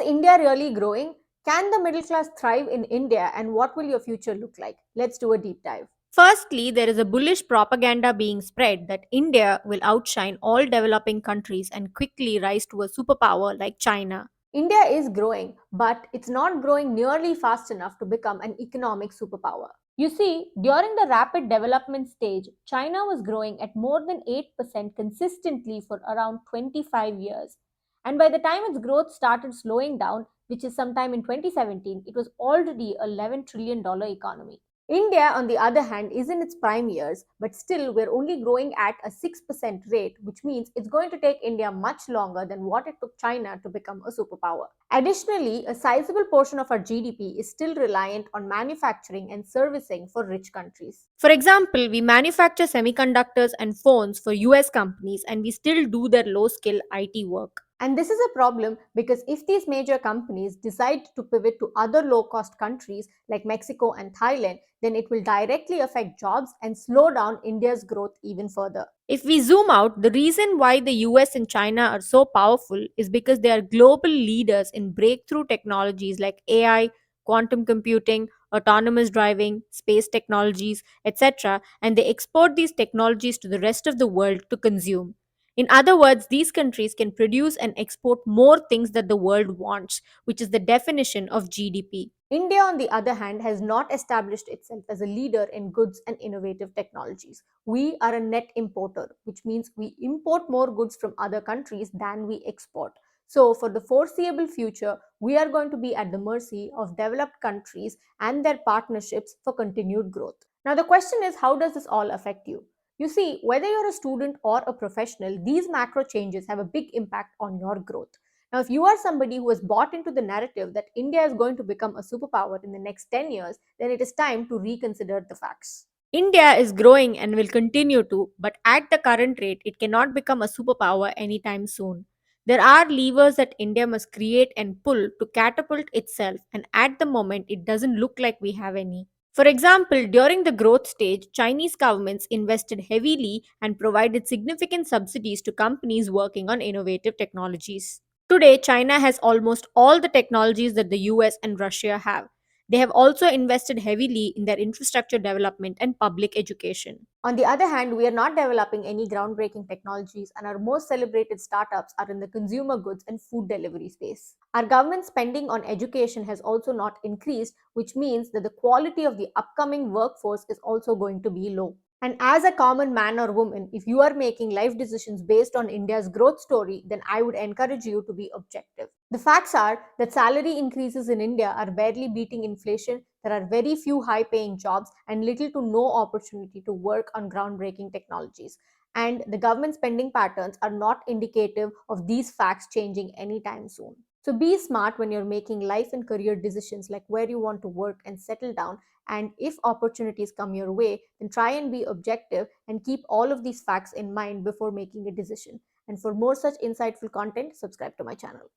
India really growing? Can the middle class thrive in India, and what will your future look like? Let's do a deep dive. Firstly, there is a bullish propaganda being spread that India will outshine all developing countries and quickly rise to a superpower like China. India is growing, but it's not growing nearly fast enough to become an economic superpower. You see, during the rapid development stage, China was growing at more than 8% consistently for around 25 years. And by the time its growth started slowing down, which is sometime in 2017, it was already a $11 trillion economy. India, on the other hand, is in its prime years, but still we're only growing at a 6% rate, which means it's going to take India much longer than what it took China to become a superpower. Additionally, a sizable portion of our GDP is still reliant on manufacturing and servicing for rich countries. For example, we manufacture semiconductors and phones for US companies and we still do their low skill IT work. And this is a problem because if these major companies decide to pivot to other low cost countries like Mexico and Thailand, then it will directly affect jobs and slow down India's growth even further. If we zoom out, the reason why the US and China are so powerful is because they are global leaders in breakthrough technologies like AI, quantum computing, autonomous driving, space technologies, etc., and they export these technologies to the rest of the world to consume. In other words, these countries can produce and export more things that the world wants, which is the definition of GDP. India, on the other hand, has not established itself as a leader in goods and innovative technologies. We are a net importer, which means we import more goods from other countries than we export. So, for the foreseeable future, we are going to be at the mercy of developed countries and their partnerships for continued growth. Now, the question is, how does this all affect you? You see, whether you're a student or a professional, these macro changes have a big impact on your growth. Now, if you are somebody who has bought into the narrative that India is going to become a superpower in the next 10 years, then it is time to reconsider the facts. India is growing and will continue to, but at the current rate, it cannot become a superpower anytime soon. There are levers that India must create and pull to catapult itself, and at the moment, it doesn't look like we have any. For example, during the growth stage, Chinese governments invested heavily and provided significant subsidies to companies working on innovative technologies. Today, China has almost all the technologies that the US and Russia have. They have also invested heavily in their infrastructure development and public education. On the other hand, we are not developing any groundbreaking technologies, and our most celebrated startups are in the consumer goods and food delivery space. Our government spending on education has also not increased, which means that the quality of the upcoming workforce is also going to be low. And as a common man or woman, if you are making life decisions based on India's growth story, then I would encourage you to be objective. The facts are that salary increases in India are barely beating inflation. There are very few high paying jobs and little to no opportunity to work on groundbreaking technologies. And the government spending patterns are not indicative of these facts changing anytime soon. So be smart when you're making life and career decisions like where you want to work and settle down. And if opportunities come your way, then try and be objective and keep all of these facts in mind before making a decision. And for more such insightful content, subscribe to my channel.